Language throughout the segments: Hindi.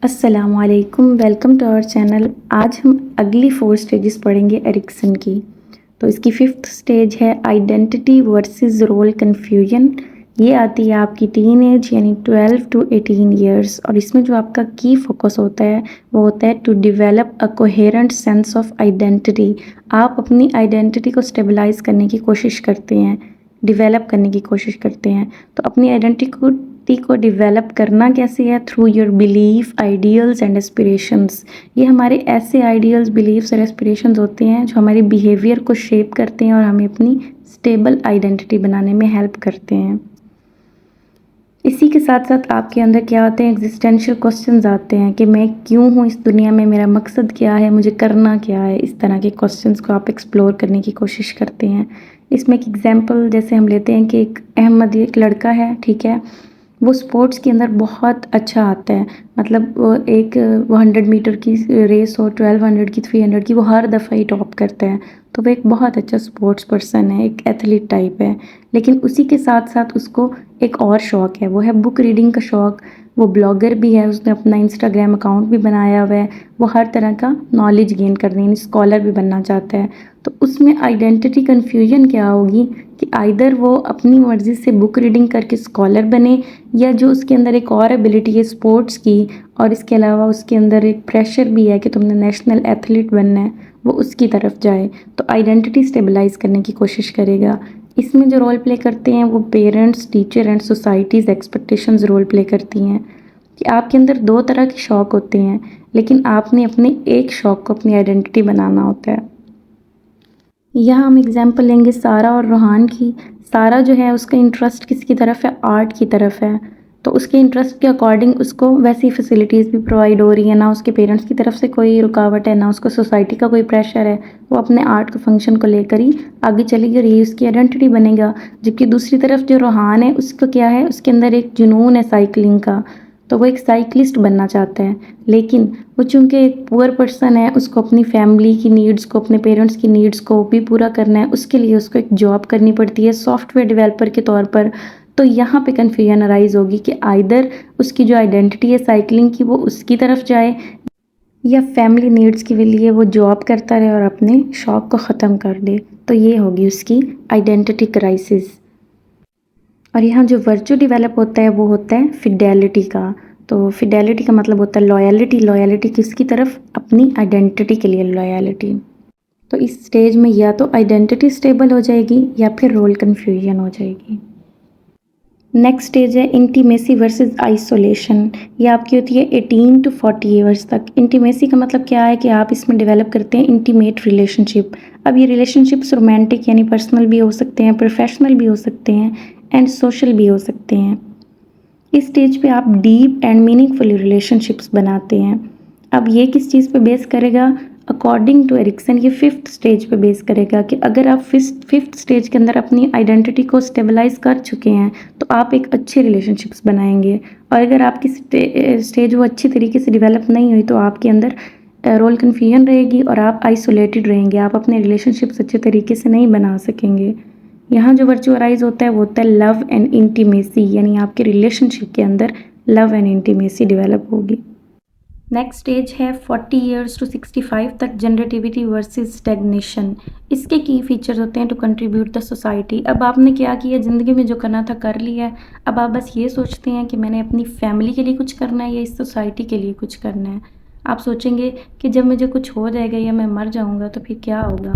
अस्सलामुअलैकुम, वेलकम टू आवर चैनल। आज हम अगली 4 स्टेजेस पढ़ेंगे एरिक्सन की। तो इसकी 5th स्टेज है आइडेंटिटी वर्सेस रोल कन्फ्यूजन। ये आती है आपकी टीन एज यानी 12 टू 18 ईयर्स, और इसमें जो आपका की फोकस होता है वो होता है to develop a coherent sense of identity. आप अपनी आइडेंटिटी को स्टेबलाइज करने की कोशिश करते हैं, डेवलप करने की कोशिश करते हैं। तो अपनी आइडेंटिटी को डेवलप करना कैसे है? Through your belief, ideals and aspirations. ये हमारे ऐसे आइडियल्स, बिलीव्स और एस्पिरेशंस होते हैं जो हमारे बिहेवियर को शेप करते हैं और हमें अपनी स्टेबल आइडेंटिटी बनाने में हेल्प करते हैं। इसी के साथ साथ आपके अंदर क्या आते हैं? एग्जिस्टेंशियल क्वेश्चंस आते हैं कि मैं क्यों हूँ इस दुनिया में, मेरा मकसद क्या है, मुझे करना क्या है। इस तरह के क्वेश्चंस को आप एक्सप्लोर करने की कोशिश करते हैं। इसमें एक एग्जांपल जैसे हम लेते हैं कि एक अहमद एक लड़का है, ठीक है, वो स्पोर्ट्स के अंदर बहुत अच्छा आता है। मतलब वो 100 मीटर की रेस हो, 1200 की, 300 की, वो हर दफ़ा ही टॉप करता है। तो वो एक बहुत अच्छा स्पोर्ट्स पर्सन है, एक एथलीट टाइप है। लेकिन उसी के साथ साथ उसको एक और शौक़ है, वो है बुक रीडिंग का शौक़। वो ब्लॉगर भी है, उसने अपना इंस्टाग्राम अकाउंट भी बनाया हुआ है। वो हर तरह का नॉलेज गेन करने यानी स्कॉलर भी बनना चाहता है। तो उसमें आइडेंटिटी कन्फ्यूजन क्या होगी कि आइदर वो अपनी मर्ज़ी से बुक रीडिंग करके स्कॉलर बने, या जो उसके अंदर एक और एबिलिटी है स्पोर्ट्स की, और इसके अलावा उसके अंदर एक प्रेशर भी है कि तुमने नेशनल एथलीट बनना है, वो उसकी तरफ जाए। तो आइडेंटिटी स्टेबलाइज करने की कोशिश करेगा। इसमें जो रोल प्ले करते हैं वो parents, teacher and society's expectations role play करती हैं कि आपके अंदर 2 तरह के शौक़ होते हैं, लेकिन आपने अपने एक शौक़ को अपनी आइडेंटिटी बनाना होता है। यहाँ हम एग्जांपल लेंगे सारा और रोहान की। सारा जो है उसका इंटरेस्ट किसकी तरफ है? आर्ट की तरफ है। तो उसके इंटरेस्ट के अकॉर्डिंग उसको वैसी फैसिलिटीज़ भी प्रोवाइड हो रही है, ना उसके पेरेंट्स की तरफ से कोई रुकावट है, ना उसको सोसाइटी का कोई प्रेशर है। वो अपने आर्ट के फंक्शन को लेकर ही आगे चलेगी और ये उसकी आइडेंटिटी बनेगा। जबकि दूसरी तरफ जो रोहान है उसको क्या है? उसके अंदर एक जुनून है साइकिलिंग का। तो वो एक साइक्लिस्ट बनना चाहता है, लेकिन वो चूँकि एक पुअर पर्सन है, उसको अपनी फैमिली की नीड्स को, अपने पेरेंट्स की नीड्स को भी पूरा करना है। उसके लिए उसको एक जॉब करनी पड़ती है सॉफ्टवेयर डेवलपर के तौर पर। तो यहाँ पे कन्फ्यूजन अराइज होगी कि आइदर उसकी जो आइडेंटिटी है साइकिलिंग की वो उसकी तरफ जाए, या फैमिली नीड्स के लिए वो जॉब करता रहे और अपने शौक़ को ख़त्म कर दे। तो ये होगी उसकी आइडेंटिटी क्राइसिस। और यहाँ जो वर्चू डेवलप होता है वो होता है फिडेलिटी का। तो फिडेलिटी का मतलब होता है लॉयलिटी। लॉयलिटी किसकी तरफ? अपनी आइडेंटिटी के लिए लॉयलिटी। तो इस स्टेज में या तो आइडेंटिटी स्टेबल हो जाएगी या फिर रोल कन्फ्यूजन हो जाएगी। नेक्स्ट स्टेज है इंटीमेसी वर्सेस आइसोलेशन। ये आपकी होती है 18 टू 40 ईयर्स तक। इंटीमेसी का मतलब क्या है कि आप इसमें डेवलप करते हैं इंटीमेट रिलेशनशिप। अब ये रिलेशनशिप्स रोमांटिक यानी पर्सनल भी हो सकते हैं, प्रोफेशनल भी हो सकते हैं, एंड सोशल भी हो सकते हैं। इस स्टेज पे आप डीप एंड मीनिंगफुल रिलेशनशिप्स बनाते हैं। अब ये किस चीज़ पे बेस करेगा? अकॉर्डिंग टू एरिक्सन ये 5th स्टेज पे बेस करेगा कि अगर आप 5th स्टेज के अंदर अपनी आइडेंटिटी को स्टेबलाइज कर चुके हैं तो आप एक अच्छे रिलेशनशिप्स बनाएंगे। और अगर आपकी स्टेज वो अच्छी तरीके से डेवलप नहीं हुई तो आपके अंदर रोल कन्फ्यूजन रहेगी और आप आइसोलेटेड रहेंगे। आप अपने रिलेशनशिप्स अच्छे तरीके से नहीं बना सकेंगे। यहाँ जो वर्चू अराइज होता है वो होता है लव एंड इंटीमेसी, यानी आपके रिलेशनशिप के अंदर लव एंड इंटीमेसी डेवलप होगी। नेक्स्ट स्टेज है 40 ईयर्स टू 65 तक, जनरेटिविटी वर्सेस स्टैग्नेशन। इसके की फीचर्स होते हैं टू कंट्रीब्यूट द सोसाइटी। अब आपने क्या किया? ज़िंदगी में जो करना था कर लिया है। अब आप बस ये सोचते हैं कि मैंने अपनी फैमिली के लिए कुछ करना है या इस सोसाइटी के लिए कुछ करना है। आप सोचेंगे कि जब मुझे कुछ हो जाएगा या मैं मर जाऊँगा तो फिर क्या होगा।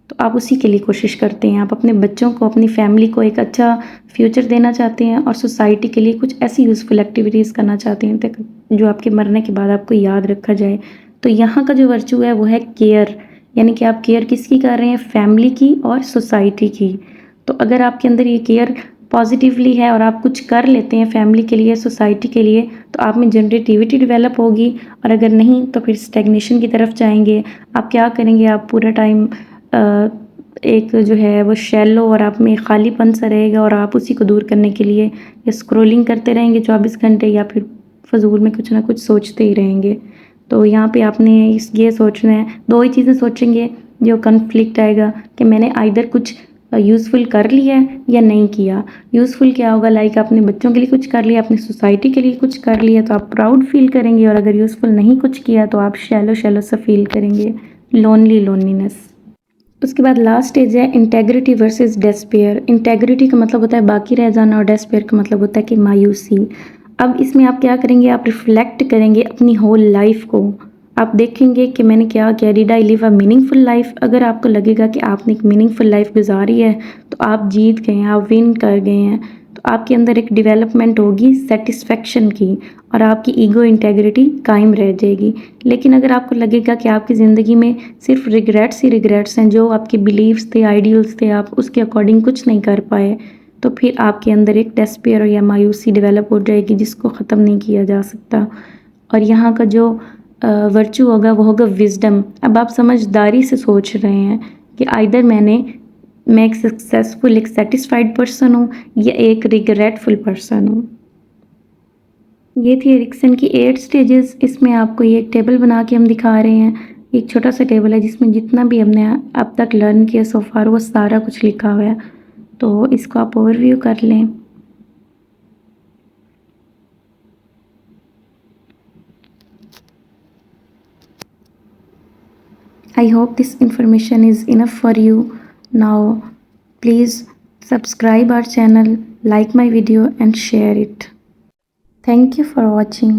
तो आप उसी के लिए कोशिश करते हैं। आप अपने बच्चों को, अपनी फैमिली को एक अच्छा फ्यूचर देना चाहते हैं और सोसाइटी के लिए कुछ ऐसी यूज़फुल एक्टिविटीज़ करना चाहते हैं ताकि जो आपके मरने के बाद आपको याद रखा जाए। तो यहाँ का जो वर्चू है वो है केयर, यानी कि आप केयर किसकी कर रहे हैं? फैमिली की और सोसाइटी की। तो अगर आपके अंदर ये केयर पॉजिटिवली है और आप कुछ कर लेते हैं फैमिली के लिए, सोसाइटी के लिए, तो आप में जनरेटिविटी डेवलप होगी। और अगर नहीं तो फिर स्टैग्नेशन की तरफ जाएंगे। आप क्या करेंगे? आप पूरा टाइम एक जो है वो शैलो और आप में खालीपन सा रहेगा और आप उसी को दूर करने के लिए या स्क्रॉलिंग करते रहेंगे 24 घंटे या फिर फजूल में कुछ ना कुछ सोचते ही रहेंगे। तो यहाँ पे आपने ये सोचना है, 2 ही चीज़ें सोचेंगे जो कन्फ्लिक्ट आएगा कि मैंने आइदर कुछ यूज़फुल कर लिया है या नहीं किया। यूज़फुल क्या होगा, लाइक आपने बच्चों के लिए कुछ कर लिया, अपनी सोसाइटी के लिए कुछ कर लिया तो आप प्राउड फील करेंगे, और अगर यूज़फुल नहीं कुछ किया तो आप शैलो शैलो सा फील करेंगे, लोनलीनेस। उसके बाद लास्ट स्टेज है इंटेग्रिटी वर्सेस डेस्पेयर। इंटेग्रिटी का मतलब होता है बाकी रह जाना, और डेस्पेयर का मतलब होता है कि मायूसी। अब इसमें आप क्या करेंगे, आप रिफ्लेक्ट करेंगे अपनी होल लाइफ को। आप देखेंगे कि मैंने क्या किया, did I live a meaningful life. अगर आपको लगेगा कि आपने एक मीनिंगफुल लाइफ गुजारी है तो आप जीत गए हैं, आप विन कर गए हैं, तो आपके अंदर एक डेवलपमेंट होगी सेटिस्फेक्शन की, और आपकी ईगो इंटेग्रिटी कायम रह जाएगी। लेकिन अगर आपको लगेगा कि आपकी ज़िंदगी में सिर्फ रिग्रेट्स ही रिग्रेट्स हैं, जो आपके बिलीव्स थे, आइडियल्स थे, आप उसके अकॉर्डिंग कुछ नहीं कर पाए, तो फिर आपके अंदर एक डेस्पेयर या मायूसी डेवलप हो जाएगी जिसको ख़त्म नहीं किया जा सकता। और यहाँ का जो वर्चू होगा वो होगा विजडम। अब आप समझदारी से सोच रहे हैं कि आइदर मैं एक सक्सेसफुल, एक सेटिस्फाइड पर्सन हूँ या एक रिग्रेटफुल पर्सन हूँ। ये थी एरिक्सन की 8 स्टेजेस। इसमें आपको ये एक टेबल बना के हम दिखा रहे हैं। एक छोटा सा टेबल है जिसमें जितना भी हमने अब तक लर्न किया सो फार वो सारा कुछ लिखा हुआ है, तो इसको आप ओवरव्यू कर लें। I hope this information is enough for you. Now, please subscribe our channel, like my video and share it. Thank you for watching.